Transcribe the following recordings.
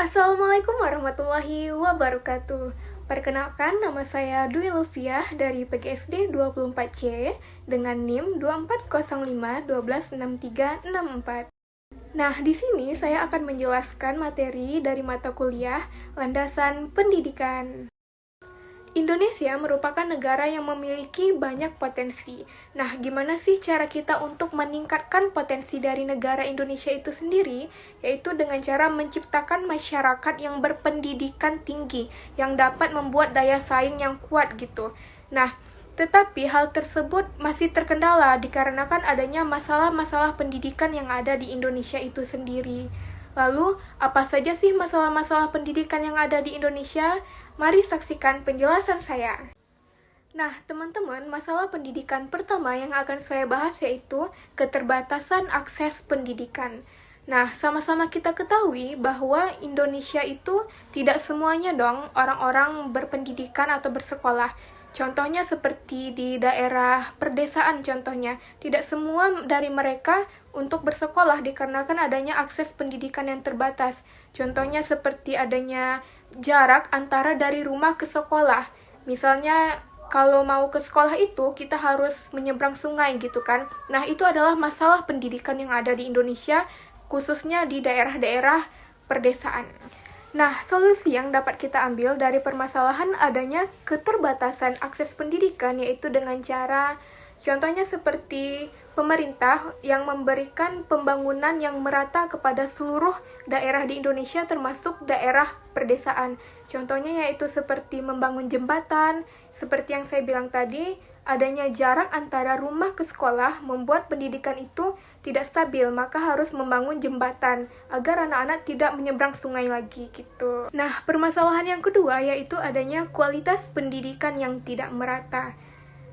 Assalamualaikum warahmatullahi wabarakatuh. Perkenalkan, nama saya Dwi Lufiah dari PGSD 24C dengan NIM 2405 Nah, di sini saya akan menjelaskan materi dari mata kuliah Landasan Pendidikan. Indonesia merupakan negara yang memiliki banyak potensi. Nah, gimana sih cara kita untuk meningkatkan potensi dari negara Indonesia itu sendiri? Yaitu dengan cara menciptakan masyarakat yang berpendidikan tinggi, yang dapat membuat daya saing yang kuat gitu. Nah, tetapi hal tersebut masih terkendala dikarenakan adanya masalah-masalah pendidikan yang ada di Indonesia itu sendiri. Lalu, apa saja sih masalah-masalah pendidikan yang ada di Indonesia? Mari saksikan penjelasan saya. Nah, teman-teman, masalah pendidikan pertama yang akan saya bahas yaitu keterbatasan akses pendidikan. Nah, sama-sama kita ketahui bahwa Indonesia itu tidak semuanya dong orang-orang berpendidikan atau bersekolah. Contohnya seperti di daerah perdesaan contohnya, tidak semua dari mereka untuk bersekolah dikarenakan adanya akses pendidikan yang terbatas. Contohnya seperti adanya jarak antara dari rumah ke sekolah. Misalnya kalau mau ke sekolah itu kita harus menyeberang sungai gitu kan. Nah, itu adalah masalah pendidikan yang ada di Indonesia, khususnya di daerah-daerah perdesaan. Nah, solusi yang dapat kita ambil dari permasalahan adanya keterbatasan akses pendidikan yaitu dengan cara, contohnya seperti pemerintah yang memberikan pembangunan yang merata kepada seluruh daerah di Indonesia termasuk daerah perdesaan. Contohnya yaitu seperti membangun jembatan, seperti yang saya bilang tadi, adanya jarak antara rumah ke sekolah membuat pendidikan itu tidak stabil, maka harus membangun jembatan agar anak-anak tidak menyeberang sungai lagi gitu. Nah, permasalahan yang kedua yaitu adanya kualitas pendidikan yang tidak merata.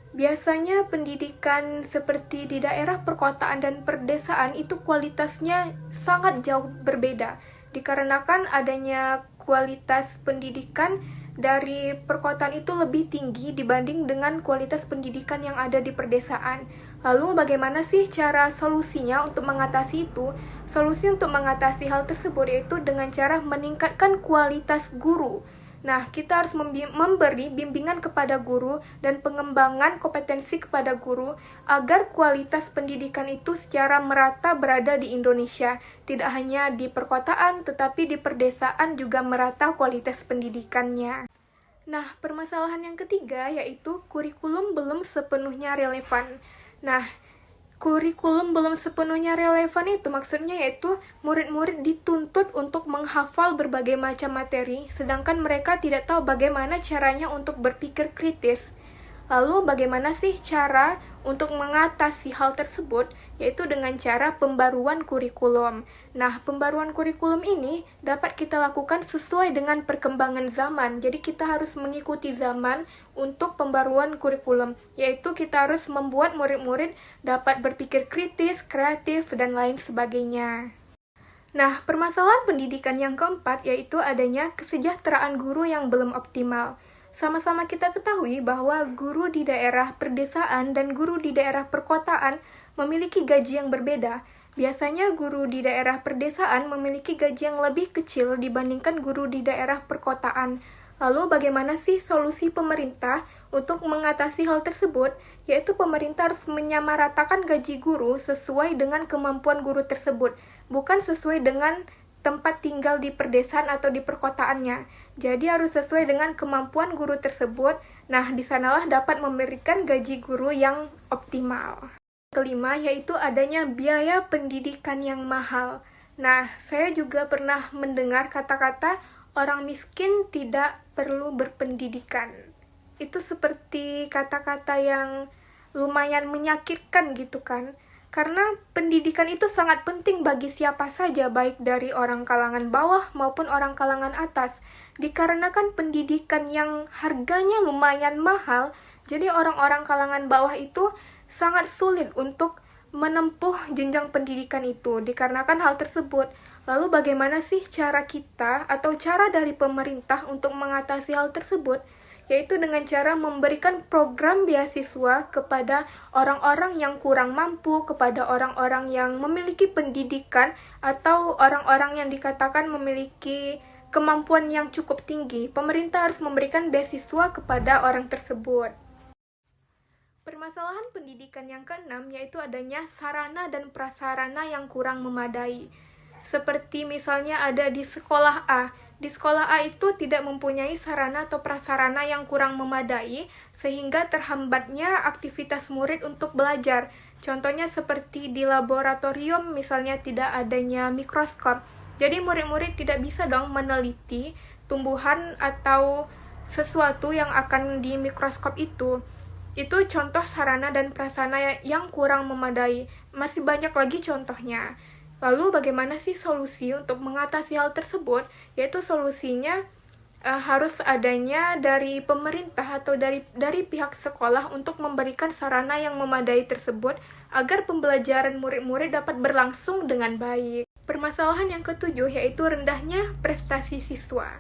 Biasanya pendidikan seperti di daerah perkotaan dan perdesaan itu kualitasnya sangat jauh berbeda, dikarenakan adanya kualitas pendidikan dari perkotaan itu lebih tinggi dibanding dengan kualitas pendidikan yang ada di perdesaan. Lalu bagaimana sih cara solusinya untuk mengatasi itu? Solusi untuk mengatasi hal tersebut yaitu dengan cara meningkatkan kualitas guru. Nah, kita harus memberi bimbingan kepada guru dan pengembangan kompetensi kepada guru agar kualitas pendidikan itu secara merata berada di Indonesia. Tidak hanya di perkotaan, tetapi di perdesaan juga merata kualitas pendidikannya. Nah, permasalahan yang ketiga yaitu kurikulum belum sepenuhnya relevan. Nah, kurikulum belum sepenuhnya relevan itu maksudnya yaitu murid-murid dituntut untuk menghafal berbagai macam materi, sedangkan mereka tidak tahu bagaimana caranya untuk berpikir kritis. Lalu bagaimana sih cara untuk mengatasi hal tersebut? Yaitu dengan cara pembaruan kurikulum. Nah, pembaruan kurikulum ini dapat kita lakukan sesuai dengan perkembangan zaman. Jadi kita harus mengikuti zaman untuk pembaruan kurikulum. Yaitu kita harus membuat murid-murid dapat berpikir kritis, kreatif, dan lain sebagainya. Nah, permasalahan pendidikan yang keempat yaitu adanya kesejahteraan guru yang belum optimal. Sama-sama kita ketahui bahwa guru di daerah perdesaan dan guru di daerah perkotaan memiliki gaji yang berbeda. Biasanya guru di daerah perdesaan memiliki gaji yang lebih kecil dibandingkan guru di daerah perkotaan. Lalu bagaimana sih solusi pemerintah untuk mengatasi hal tersebut? Yaitu pemerintah harus menyamaratakan gaji guru sesuai dengan kemampuan guru tersebut, bukan sesuai dengan tempat tinggal di perdesaan atau di perkotaannya. Jadi harus sesuai dengan kemampuan guru tersebut. Nah, di sanalah dapat memberikan gaji guru yang optimal. Kelima, yaitu adanya biaya pendidikan yang mahal. Nah, saya juga pernah mendengar kata-kata orang miskin tidak perlu berpendidikan. Itu seperti kata-kata yang lumayan menyakitkan gitu kan. Karena pendidikan itu sangat penting bagi siapa saja, baik dari orang kalangan bawah maupun orang kalangan atas. Dikarenakan pendidikan yang harganya lumayan mahal, jadi orang-orang kalangan bawah itu sangat sulit untuk menempuh jenjang pendidikan itu, dikarenakan hal tersebut. Lalu bagaimana sih cara kita atau cara dari pemerintah untuk mengatasi hal tersebut? Yaitu dengan cara memberikan program beasiswa kepada orang-orang yang kurang mampu, kepada orang-orang yang memiliki pendidikan, atau orang-orang yang dikatakan memiliki kemampuan yang cukup tinggi, pemerintah harus memberikan beasiswa kepada orang tersebut. Permasalahan pendidikan yang keenam yaitu adanya sarana dan prasarana yang kurang memadai. Seperti misalnya ada di sekolah A. Di sekolah A itu tidak mempunyai sarana atau prasarana yang kurang memadai, sehingga terhambatnya aktivitas murid untuk belajar. Contohnya seperti di laboratorium misalnya tidak adanya mikroskop. Jadi murid-murid tidak bisa dong meneliti tumbuhan atau sesuatu yang akan di mikroskop itu. Itu contoh sarana dan prasarana yang kurang memadai. Masih banyak lagi contohnya. Lalu bagaimana sih solusi untuk mengatasi hal tersebut? Yaitu solusinya harus adanya dari pemerintah atau dari pihak sekolah untuk memberikan sarana yang memadai tersebut agar pembelajaran murid-murid dapat berlangsung dengan baik. Permasalahan yang ketujuh yaitu rendahnya prestasi siswa.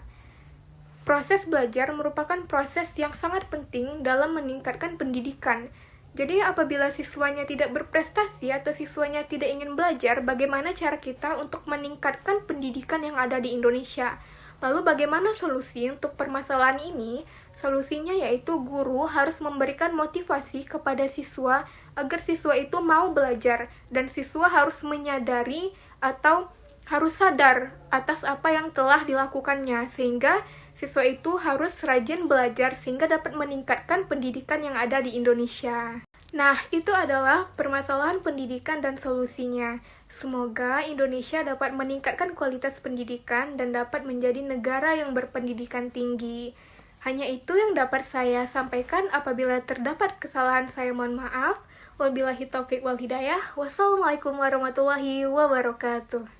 Proses belajar merupakan proses yang sangat penting dalam meningkatkan pendidikan. Jadi apabila siswanya tidak berprestasi atau siswanya tidak ingin belajar, bagaimana cara kita untuk meningkatkan pendidikan yang ada di Indonesia? Lalu bagaimana solusi untuk permasalahan ini? Solusinya yaitu guru harus memberikan motivasi kepada siswa agar siswa itu mau belajar, dan siswa harus menyadari atau harus sadar atas apa yang telah dilakukannya, sehingga siswa itu harus rajin belajar sehingga dapat meningkatkan pendidikan yang ada di Indonesia. Nah, itu adalah permasalahan pendidikan dan solusinya. Semoga Indonesia dapat meningkatkan kualitas pendidikan dan dapat menjadi negara yang berpendidikan tinggi. Hanya itu yang dapat saya sampaikan. Apabila terdapat kesalahan, saya mohon maaf. Wabillahi taufiq wal hidayah. Wassalamualaikum warahmatullahi wabarakatuh.